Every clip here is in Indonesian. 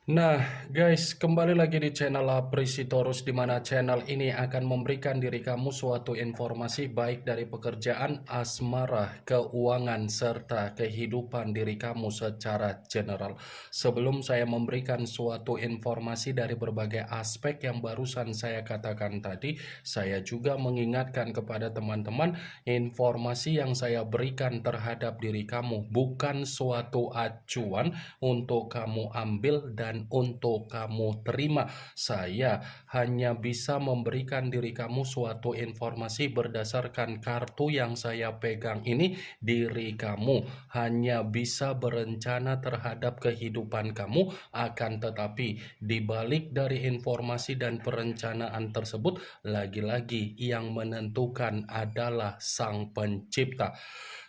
Nah, guys, kembali lagi di channel Aprisitorus, di mana channel ini akan memberikan diri kamu suatu informasi baik dari pekerjaan, asmara, keuangan, serta kehidupan diri kamu secara general. Sebelum saya memberikan suatu informasi dari berbagai aspek yang barusan saya katakan tadi, saya juga mengingatkan kepada teman-teman, informasi yang saya berikan terhadap diri kamu bukan suatu acuan untuk kamu ambil dan untuk kamu terima. Saya hanya bisa memberikan diri kamu suatu informasi berdasarkan kartu yang saya pegang ini. Diri kamu hanya bisa berencana terhadap kehidupan kamu, akan tetapi di balik dari informasi dan perencanaan tersebut, lagi-lagi yang menentukan adalah Sang Pencipta.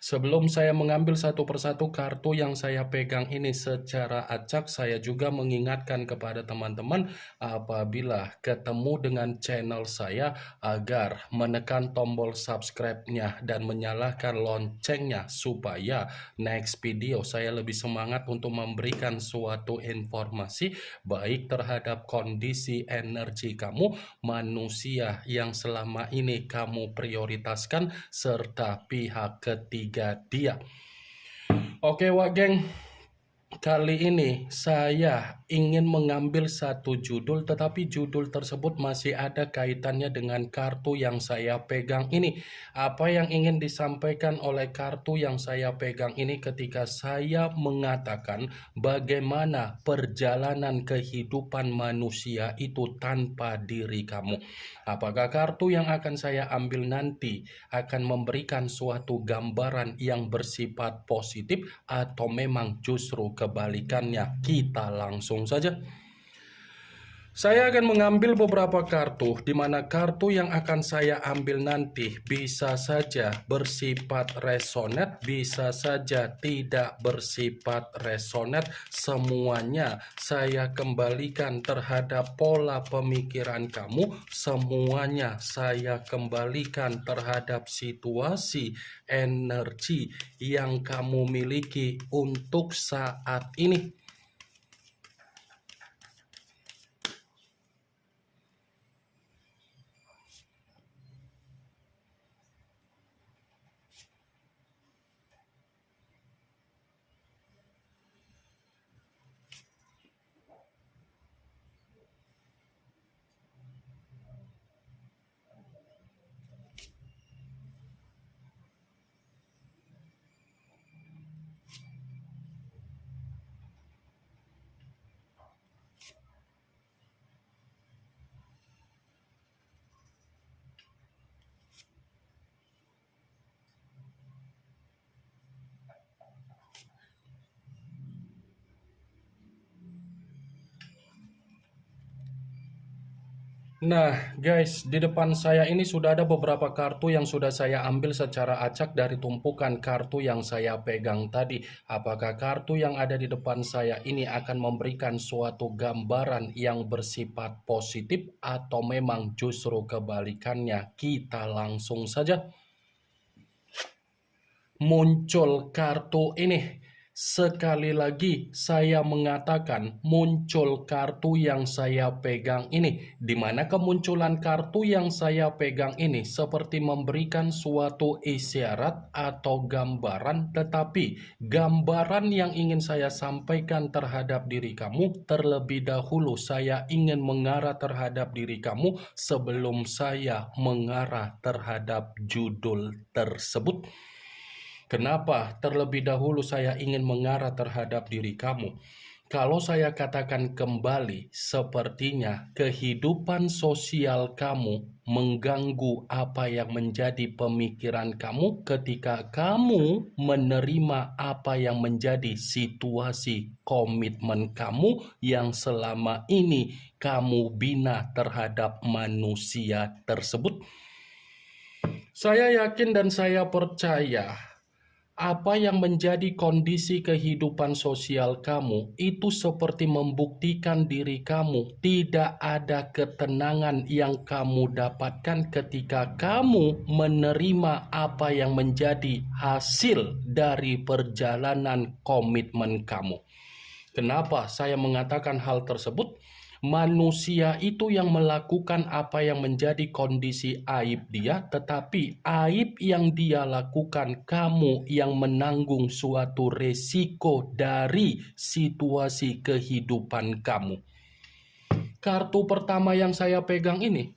Sebelum saya mengambil satu persatu kartu yang saya pegang ini secara acak, saya juga mengingatkan kepada teman-teman apabila ketemu dengan channel saya agar menekan tombol subscribe-nya dan menyalakan loncengnya supaya next video saya lebih semangat untuk memberikan suatu informasi baik terhadap kondisi energi kamu, manusia yang selama ini kamu prioritaskan, serta pihak ketiga dia. Oke, Wak Geng. Kali ini saya ingin mengambil satu judul, tetapi judul tersebut masih ada kaitannya dengan kartu yang saya pegang ini. Apa yang ingin disampaikan oleh kartu yang saya pegang ini ketika saya mengatakan bagaimana perjalanan kehidupan manusia itu tanpa diri kamu. Apakah kartu yang akan saya ambil nanti akan memberikan suatu gambaran yang bersifat positif atau memang justru kebalikannya? Kita langsung saja. Saya akan mengambil beberapa kartu, di mana kartu yang akan saya ambil nanti bisa saja bersifat resonate, bisa saja tidak bersifat resonate. Semuanya saya kembalikan terhadap pola pemikiran kamu, semuanya saya kembalikan terhadap situasi energi yang kamu miliki untuk saat ini. Nah, guys, di depan saya ini sudah ada beberapa kartu yang sudah saya ambil secara acak dari tumpukan kartu yang saya pegang tadi. Apakah kartu yang ada di depan saya ini akan memberikan suatu gambaran yang bersifat positif atau memang justru kebalikannya? Kita langsung saja. Muncul kartu ini. Sekali lagi saya mengatakan muncul kartu yang saya pegang ini, di mana kemunculan kartu yang saya pegang ini seperti memberikan suatu isyarat atau gambaran, tetapi gambaran yang ingin saya sampaikan terhadap diri kamu, terlebih dahulu saya ingin mengarah terhadap diri kamu sebelum saya mengarah terhadap judul tersebut. Kenapa terlebih dahulu saya ingin mengarah terhadap diri kamu? Kalau saya katakan kembali, sepertinya kehidupan sosial kamu mengganggu apa yang menjadi pemikiran kamu ketika kamu menerima apa yang menjadi situasi komitmen kamu yang selama ini kamu bina terhadap manusia tersebut. Saya yakin dan saya percaya apa yang menjadi kondisi kehidupan sosial kamu itu seperti membuktikan diri kamu tidak ada ketenangan yang kamu dapatkan ketika kamu menerima apa yang menjadi hasil dari perjalanan komitmen kamu. Kenapa saya mengatakan hal tersebut? Manusia itu yang melakukan apa yang menjadi kondisi aib dia, tetapi aib yang dia lakukan, kamu yang menanggung suatu resiko dari situasi kehidupan kamu. Kartu pertama yang saya pegang ini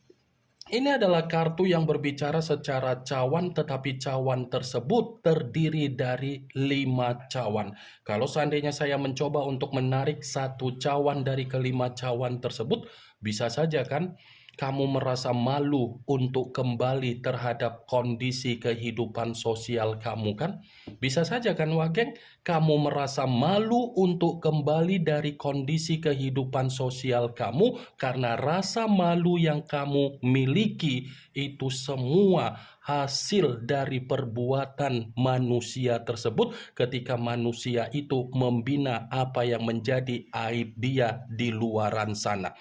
adalah kartu yang berbicara secara cawan, tetapi cawan tersebut terdiri dari 5 cawan. Kalau seandainya saya mencoba untuk menarik satu cawan dari kelima cawan tersebut, bisa saja kan kamu merasa malu untuk kembali terhadap kondisi kehidupan sosial kamu kan? Bisa saja kan Wageng, kamu merasa malu untuk kembali dari kondisi kehidupan sosial kamu karena rasa malu yang kamu miliki itu semua hasil dari perbuatan manusia tersebut ketika manusia itu membina apa yang menjadi aib dia di luaran sana.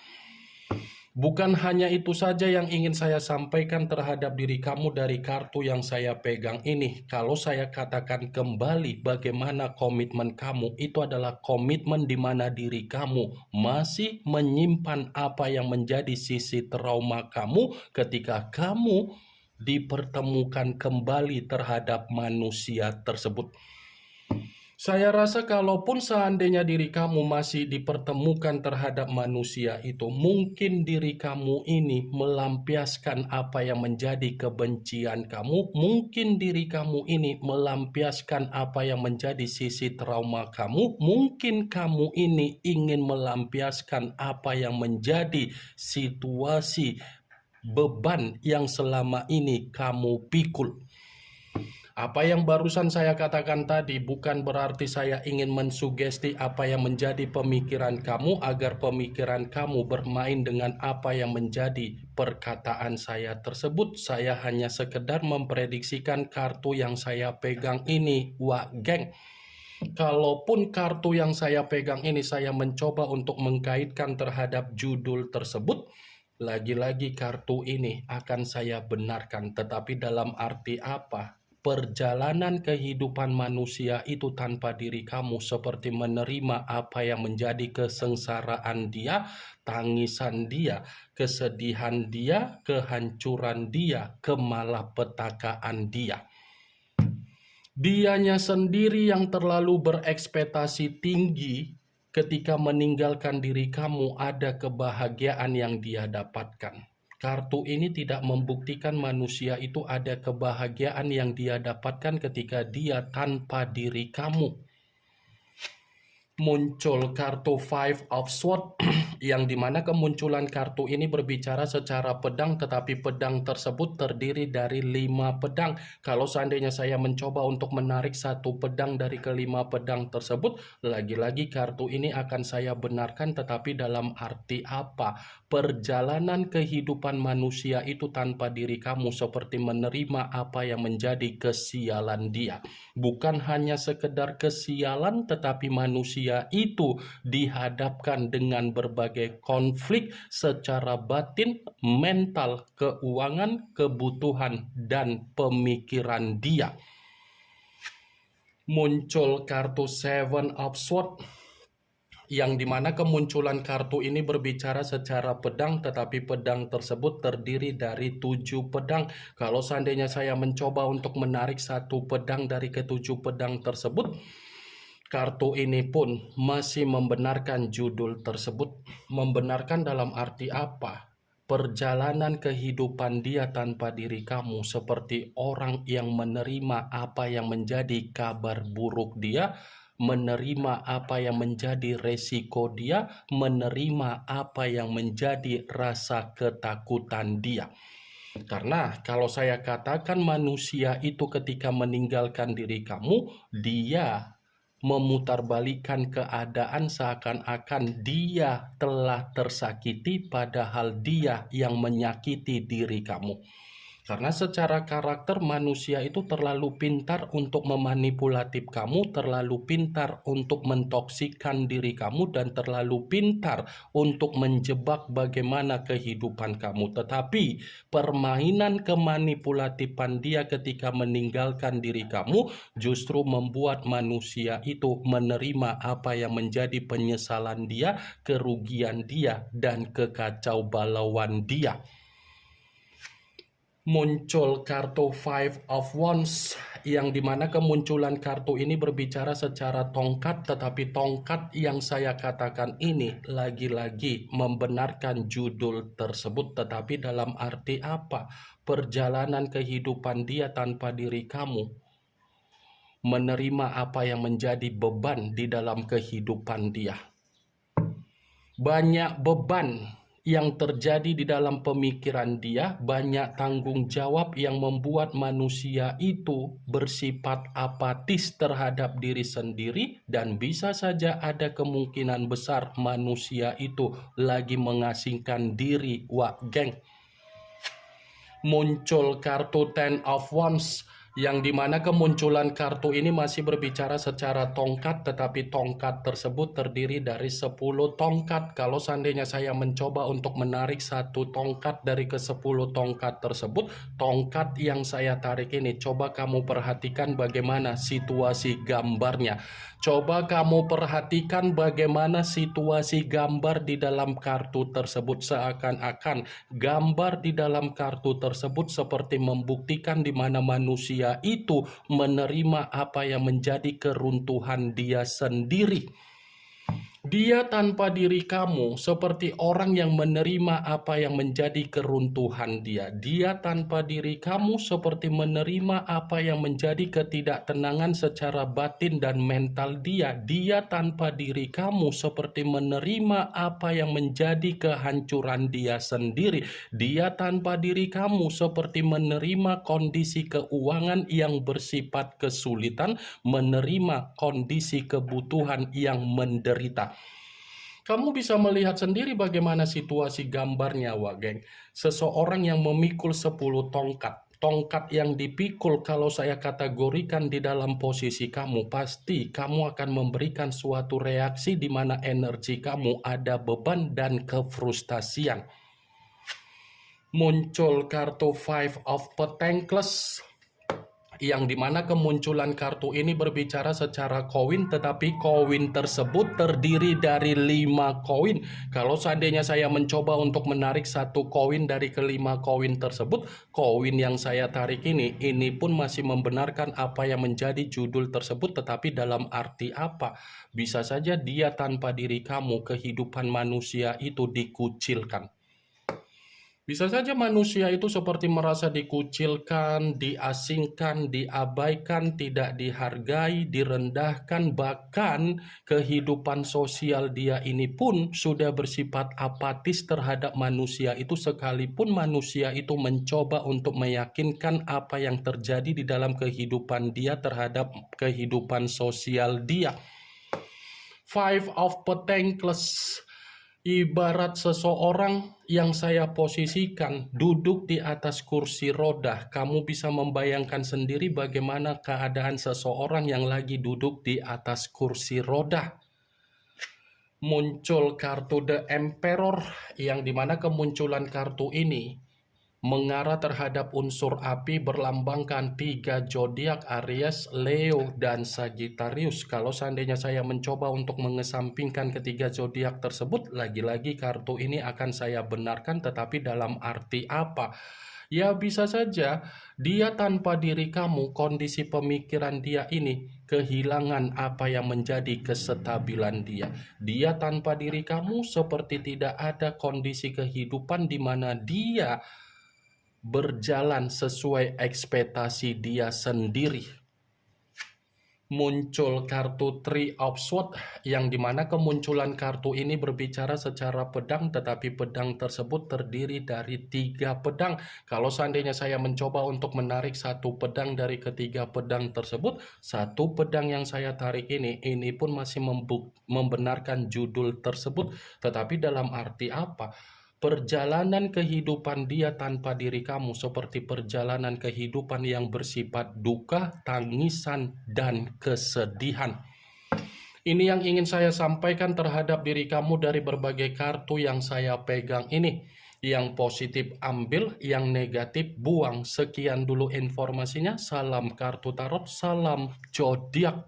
Bukan hanya itu saja yang ingin saya sampaikan terhadap diri kamu dari kartu yang saya pegang ini. Kalau saya katakan kembali bagaimana komitmen kamu, itu adalah komitmen di mana diri kamu masih menyimpan apa yang menjadi sisi trauma kamu ketika kamu dipertemukan kembali terhadap manusia tersebut. Saya rasa kalaupun seandainya diri kamu masih dipertemukan terhadap manusia itu, mungkin diri kamu ini melampiaskan apa yang menjadi kebencian kamu, mungkin diri kamu ini melampiaskan apa yang menjadi sisi trauma kamu, mungkin kamu ini ingin melampiaskan apa yang menjadi situasi beban yang selama ini kamu pikul. Apa yang barusan saya katakan tadi bukan berarti saya ingin mensugesti apa yang menjadi pemikiran kamu agar pemikiran kamu bermain dengan apa yang menjadi perkataan saya tersebut. Saya hanya sekedar memprediksikan kartu yang saya pegang ini, Wak Geng. Kalaupun kartu yang saya pegang ini saya mencoba untuk mengkaitkan terhadap judul tersebut, lagi-lagi kartu ini akan saya benarkan, tetapi dalam arti apa? Perjalanan kehidupan manusia itu tanpa diri kamu seperti menerima apa yang menjadi kesengsaraan dia, tangisan dia, kesedihan dia, kehancuran dia, kemalapetakaan dia. Dianya sendiri yang terlalu berekspektasi tinggi ketika meninggalkan diri kamu ada kebahagiaan yang dia dapatkan. Kartu ini tidak membuktikan manusia itu ada kebahagiaan yang dia dapatkan ketika dia tanpa diri kamu. Muncul kartu Five of Swords yang dimana kemunculan kartu ini berbicara secara pedang, tetapi pedang tersebut terdiri dari 5 pedang. Kalau seandainya saya mencoba untuk menarik satu pedang dari kelima pedang tersebut, lagi-lagi kartu ini akan saya benarkan, tetapi dalam arti apa? Perjalanan kehidupan manusia itu tanpa diri kamu seperti menerima apa yang menjadi kesialan dia. Bukan hanya sekedar kesialan, tetapi manusia itu dihadapkan dengan berbagai konflik secara batin, mental, keuangan, kebutuhan, dan pemikiran dia. Muncul kartu Seven of Swords yang dimana kemunculan kartu ini berbicara secara pedang, tetapi pedang tersebut terdiri dari 7 pedang. Kalau seandainya saya mencoba untuk menarik satu pedang dari ke-7 pedang tersebut, kartu ini pun masih membenarkan judul tersebut. Membenarkan dalam arti apa? Perjalanan kehidupan dia tanpa diri kamu seperti orang yang menerima apa yang menjadi kabar buruk dia, menerima apa yang menjadi resiko dia, menerima apa yang menjadi rasa ketakutan dia. Karena kalau saya katakan manusia itu ketika meninggalkan diri kamu, dia memutarbalikkan keadaan seakan-akan dia telah tersakiti padahal dia yang menyakiti diri kamu. Karena secara karakter manusia itu terlalu pintar untuk memanipulatif kamu, terlalu pintar untuk mentoksikkan diri kamu, dan terlalu pintar untuk menjebak bagaimana kehidupan kamu. Tetapi permainan kemanipulatifan dia ketika meninggalkan diri kamu justru membuat manusia itu menerima apa yang menjadi penyesalan dia, kerugian dia, dan kekacau balauan dia. Muncul kartu Five of Wands, yang dimana kemunculan kartu ini berbicara secara tongkat, tetapi tongkat yang saya katakan ini lagi-lagi membenarkan judul tersebut. Tetapi dalam arti apa? Perjalanan kehidupan dia tanpa diri kamu, menerima apa yang menjadi beban di dalam kehidupan dia. Banyak beban yang terjadi di dalam pemikiran dia, banyak tanggung jawab yang membuat manusia itu bersifat apatis terhadap diri sendiri, dan bisa saja ada kemungkinan besar manusia itu lagi mengasingkan diri, wak geng. Muncul kartu Ten of Wands, yang dimana kemunculan kartu ini masih berbicara secara tongkat, tetapi tongkat tersebut terdiri dari 10 tongkat. Kalau seandainya saya mencoba untuk menarik satu tongkat dari ke-10 tongkat tersebut, tongkat yang saya tarik ini, coba kamu perhatikan bagaimana situasi gambarnya. Coba kamu perhatikan bagaimana situasi gambar di dalam kartu tersebut. Seakan-akan gambar di dalam kartu tersebut seperti membuktikan di mana manusia itu menerima apa yang menjadi keruntuhan dia sendiri. Dia tanpa diri kamu seperti orang yang menerima apa yang menjadi keruntuhan dia. Dia tanpa diri kamu seperti menerima apa yang menjadi ketidaktenangan secara batin dan mental dia. Dia tanpa diri kamu seperti menerima apa yang menjadi kehancuran dia sendiri. Dia tanpa diri kamu seperti menerima kondisi keuangan yang bersifat kesulitan, menerima kondisi kebutuhan yang menderita. Kamu bisa melihat sendiri bagaimana situasi gambarnya, Wak Geng. Seseorang yang memikul 10 tongkat. Tongkat yang dipikul, kalau saya kategorikan di dalam posisi kamu, pasti kamu akan memberikan suatu reaksi di mana energi kamu ada beban dan kefrustasian. Muncul kartu Five of Pentacles, yang dimana kemunculan kartu ini berbicara secara koin, tetapi koin tersebut terdiri dari 5 koin. Kalau seandainya saya mencoba untuk menarik satu koin dari kelima koin tersebut, koin yang saya tarik ini pun masih membenarkan apa yang menjadi judul tersebut. Tetapi dalam arti apa? Bisa saja dia tanpa diri kamu, kehidupan manusia itu dikucilkan. Bisa saja manusia itu seperti merasa dikucilkan, diasingkan, diabaikan, tidak dihargai, direndahkan, bahkan kehidupan sosial dia ini pun sudah bersifat apatis terhadap manusia itu, sekalipun manusia itu mencoba untuk meyakinkan apa yang terjadi di dalam kehidupan dia terhadap kehidupan sosial dia. Five of Pentacles, ibarat seseorang yang saya posisikan duduk di atas kursi roda. Kamu bisa membayangkan sendiri bagaimana keadaan seseorang yang lagi duduk di atas kursi roda. Muncul kartu The Emperor, yang dimana kemunculan kartu ini mengarah terhadap unsur api, berlambangkan 3 zodiak, Aries, Leo, dan Sagittarius. Kalau seandainya saya mencoba untuk mengesampingkan ketiga zodiak tersebut, lagi-lagi kartu ini akan saya benarkan, tetapi dalam arti apa? Ya bisa saja dia tanpa diri kamu, kondisi pemikiran dia ini kehilangan apa yang menjadi kestabilan dia. Dia tanpa diri kamu seperti tidak ada kondisi kehidupan di mana dia berjalan sesuai ekspektasi dia sendiri. Muncul kartu Three of Swords, yang dimana kemunculan kartu ini berbicara secara pedang, tetapi pedang tersebut terdiri dari 3 pedang. Kalau seandainya saya mencoba untuk menarik satu pedang dari ketiga pedang tersebut, satu pedang yang saya tarik ini pun masih membenarkan judul tersebut. Tetapi dalam arti apa? perjalanan kehidupan dia tanpa diri kamu seperti perjalanan kehidupan yang bersifat duka, tangisan, dan kesedihan. Ini yang ingin saya sampaikan terhadap diri kamu dari berbagai kartu yang saya pegang ini. Yang positif ambil, yang negatif buang. Sekian dulu informasinya. Salam kartu tarot, salam zodiak.